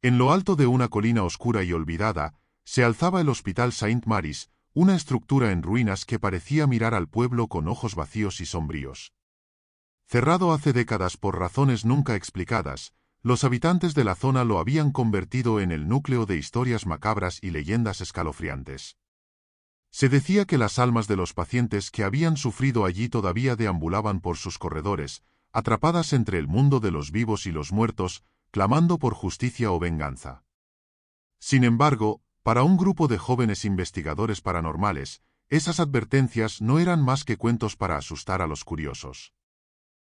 En lo alto de una colina oscura y olvidada, se alzaba el Hospital Saint Mary's, una estructura en ruinas que parecía mirar al pueblo con ojos vacíos y sombríos. Cerrado hace décadas por razones nunca explicadas, los habitantes de la zona lo habían convertido en el núcleo de historias macabras y leyendas escalofriantes. Se decía que las almas de los pacientes que habían sufrido allí todavía deambulaban por sus corredores, atrapadas entre el mundo de los vivos y los muertos, clamando por justicia o venganza. Sin embargo, para un grupo de jóvenes investigadores paranormales, esas advertencias no eran más que cuentos para asustar a los curiosos.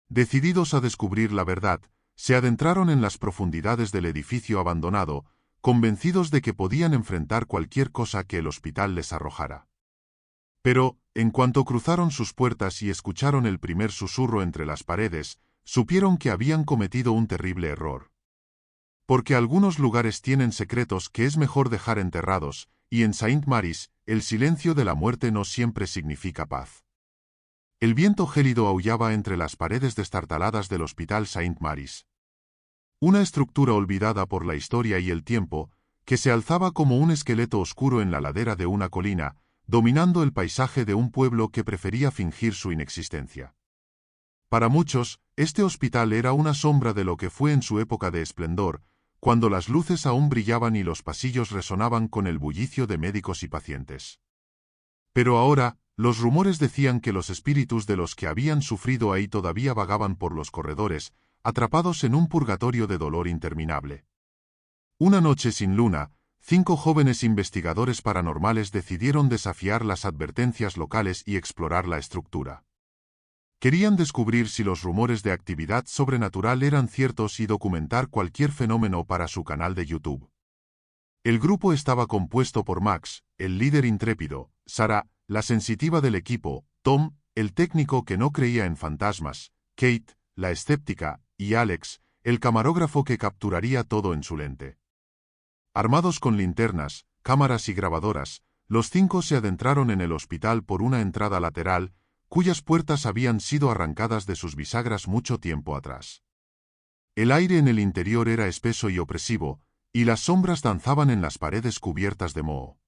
Decididos a descubrir la verdad, se adentraron en las profundidades del edificio abandonado, convencidos de que podían enfrentar cualquier cosa que el hospital les arrojara. Pero, en cuanto cruzaron sus puertas y escucharon el primer susurro entre las paredes, supieron que habían cometido un terrible error. Porque algunos lugares tienen secretos que es mejor dejar enterrados, y en Saint Mary's, el silencio de la muerte no siempre significa paz. El viento gélido aullaba entre las paredes destartaladas del Hospital Saint Mary's. Una estructura olvidada por la historia y el tiempo, que se alzaba como un esqueleto oscuro en la ladera de una colina, dominando el paisaje de un pueblo que prefería fingir su inexistencia. Para muchos, este hospital era una sombra de lo que fue en su época de esplendor, cuando las luces aún brillaban y los pasillos resonaban con el bullicio de médicos y pacientes. Pero ahora, los rumores decían que los espíritus de los que habían sufrido ahí todavía vagaban por los corredores, atrapados en un purgatorio de dolor interminable. Una noche sin luna, 5 jóvenes investigadores paranormales decidieron desafiar las advertencias locales y explorar la estructura. Querían descubrir si los rumores de actividad sobrenatural eran ciertos y documentar cualquier fenómeno para su canal de YouTube. El grupo estaba compuesto por Max, el líder intrépido, Sarah, la sensitiva del equipo, Tom, el técnico que no creía en fantasmas, Kate, la escéptica, y Alex, el camarógrafo que capturaría todo en su lente. Armados con linternas, cámaras y grabadoras, los 5 se adentraron en el hospital por una entrada lateral, cuyas puertas habían sido arrancadas de sus bisagras mucho tiempo atrás. El aire en el interior era espeso y opresivo, y las sombras danzaban en las paredes cubiertas de moho.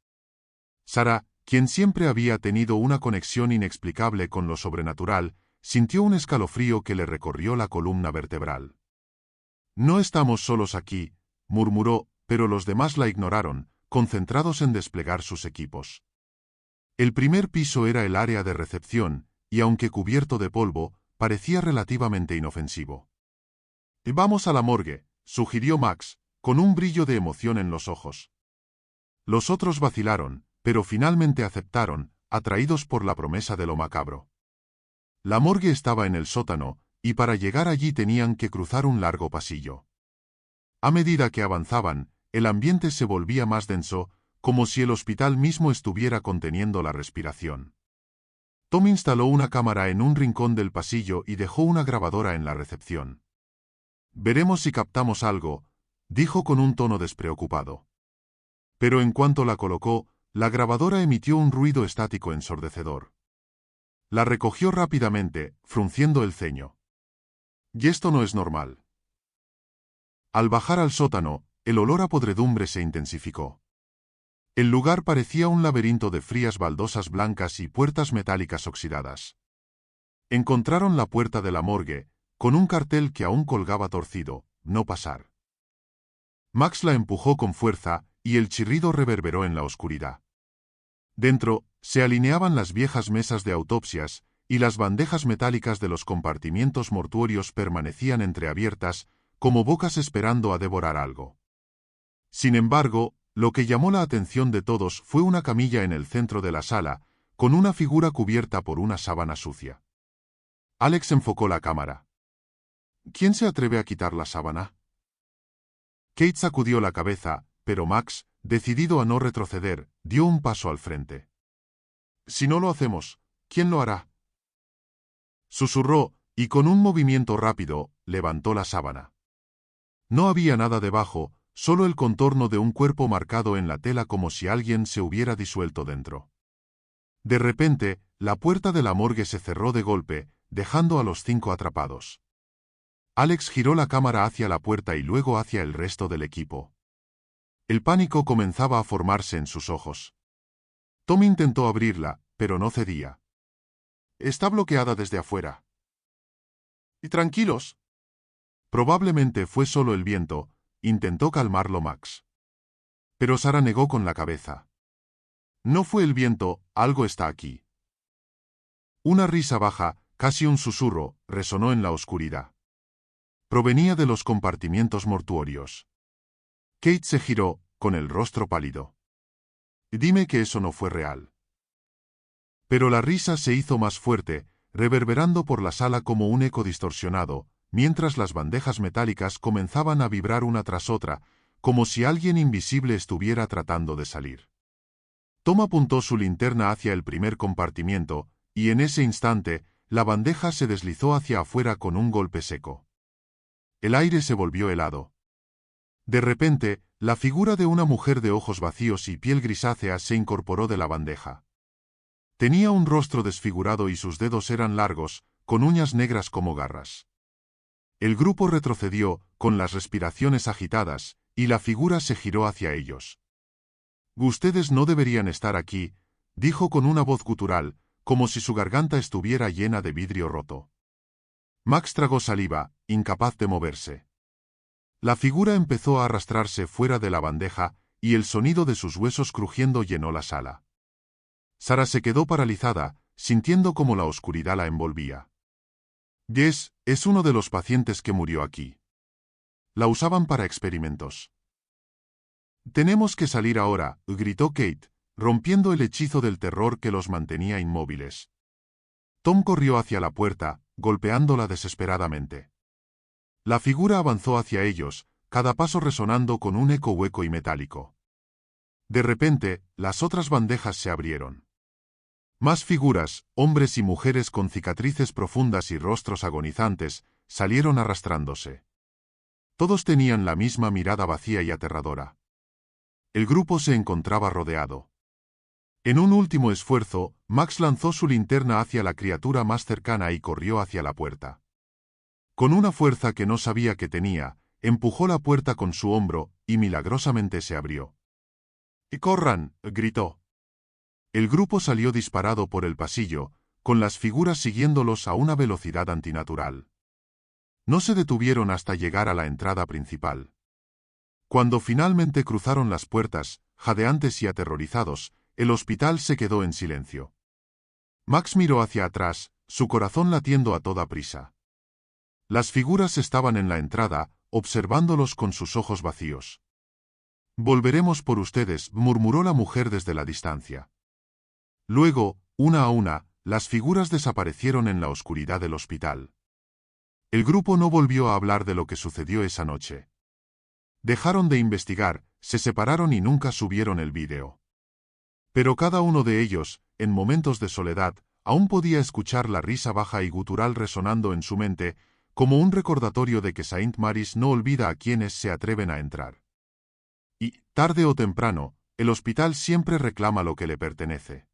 Sarah, quien siempre había tenido una conexión inexplicable con lo sobrenatural, sintió un escalofrío que le recorrió la columna vertebral. «No estamos solos aquí», murmuró, pero los demás la ignoraron, concentrados en desplegar sus equipos. El primer piso era el área de recepción, y aunque cubierto de polvo, parecía relativamente inofensivo. «Vamos a la morgue», sugirió Max, con un brillo de emoción en los ojos. Los otros vacilaron, pero finalmente aceptaron, atraídos por la promesa de lo macabro. La morgue estaba en el sótano, y para llegar allí tenían que cruzar un largo pasillo. A medida que avanzaban, el ambiente se volvía más denso, como si el hospital mismo estuviera conteniendo la respiración. Tom instaló una cámara en un rincón del pasillo y dejó una grabadora en la recepción. «Veremos si captamos algo», dijo con un tono despreocupado. Pero en cuanto la colocó, la grabadora emitió un ruido estático ensordecedor. La recogió rápidamente, frunciendo el ceño. «Y esto no es normal». Al bajar al sótano, el olor a podredumbre se intensificó. El lugar parecía un laberinto de frías baldosas blancas y puertas metálicas oxidadas. Encontraron la puerta de la morgue, con un cartel que aún colgaba torcido: «No pasar». Max la empujó con fuerza, y el chirrido reverberó en la oscuridad. Dentro, se alineaban las viejas mesas de autopsias, y las bandejas metálicas de los compartimientos mortuorios permanecían entreabiertas, como bocas esperando a devorar algo. Sin embargo, lo que llamó la atención de todos fue una camilla en el centro de la sala, con una figura cubierta por una sábana sucia. Alex enfocó la cámara. «¿Quién se atreve a quitar la sábana?». Kate sacudió la cabeza, pero Max, decidido a no retroceder, dio un paso al frente. «Si no lo hacemos, ¿quién lo hará?», susurró, y con un movimiento rápido, levantó la sábana. No había nada debajo, solo el contorno de un cuerpo marcado en la tela como si alguien se hubiera disuelto dentro. De repente, la puerta de la morgue se cerró de golpe, dejando a los 5 atrapados. Alex giró la cámara hacia la puerta y luego hacia el resto del equipo. El pánico comenzaba a formarse en sus ojos. Tom intentó abrirla, pero no cedía. Está bloqueada desde afuera. Y tranquilos. Probablemente fue solo el viento, intentó calmarlo Max. Pero Sarah negó con la cabeza. No fue el viento, algo está aquí. Una risa baja, casi un susurro, resonó en la oscuridad. Provenía de los compartimientos mortuorios. Kate se giró, con el rostro pálido. Dime que eso no fue real. Pero la risa se hizo más fuerte, reverberando por la sala como un eco distorsionado, mientras las bandejas metálicas comenzaban a vibrar una tras otra, como si alguien invisible estuviera tratando de salir. Tom apuntó su linterna hacia el primer compartimiento, y en ese instante, la bandeja se deslizó hacia afuera con un golpe seco. El aire se volvió helado. De repente, la figura de una mujer de ojos vacíos y piel grisácea se incorporó de la bandeja. Tenía un rostro desfigurado y sus dedos eran largos, con uñas negras como garras. El grupo retrocedió, con las respiraciones agitadas, y la figura se giró hacia ellos. Ustedes no deberían estar aquí, dijo con una voz gutural, como si su garganta estuviera llena de vidrio roto. Max tragó saliva, incapaz de moverse. La figura empezó a arrastrarse fuera de la bandeja, y el sonido de sus huesos crujiendo llenó la sala. Sarah se quedó paralizada, sintiendo cómo la oscuridad la envolvía. Jess, es uno de los pacientes que murió aquí. La usaban para experimentos. Tenemos que salir ahora, gritó Kate, rompiendo el hechizo del terror que los mantenía inmóviles. Tom corrió hacia la puerta, golpeándola desesperadamente. La figura avanzó hacia ellos, cada paso resonando con un eco hueco y metálico. De repente, las otras bandejas se abrieron. Más figuras, hombres y mujeres con cicatrices profundas y rostros agonizantes, salieron arrastrándose. Todos tenían la misma mirada vacía y aterradora. El grupo se encontraba rodeado. En un último esfuerzo, Max lanzó su linterna hacia la criatura más cercana y corrió hacia la puerta. Con una fuerza que no sabía que tenía, empujó la puerta con su hombro, y milagrosamente se abrió. ¡Y corran!, gritó. El grupo salió disparado por el pasillo, con las figuras siguiéndolos a una velocidad antinatural. No se detuvieron hasta llegar a la entrada principal. Cuando finalmente cruzaron las puertas, jadeantes y aterrorizados, el hospital se quedó en silencio. Max miró hacia atrás, su corazón latiendo a toda prisa. Las figuras estaban en la entrada, observándolos con sus ojos vacíos. Volveremos por ustedes, murmuró la mujer desde la distancia. Luego, una a una, las figuras desaparecieron en la oscuridad del hospital. El grupo no volvió a hablar de lo que sucedió esa noche. Dejaron de investigar, se separaron y nunca subieron el vídeo. Pero cada uno de ellos, en momentos de soledad, aún podía escuchar la risa baja y gutural resonando en su mente, como un recordatorio de que St. Mary's no olvida a quienes se atreven a entrar. Y, tarde o temprano, el hospital siempre reclama lo que le pertenece.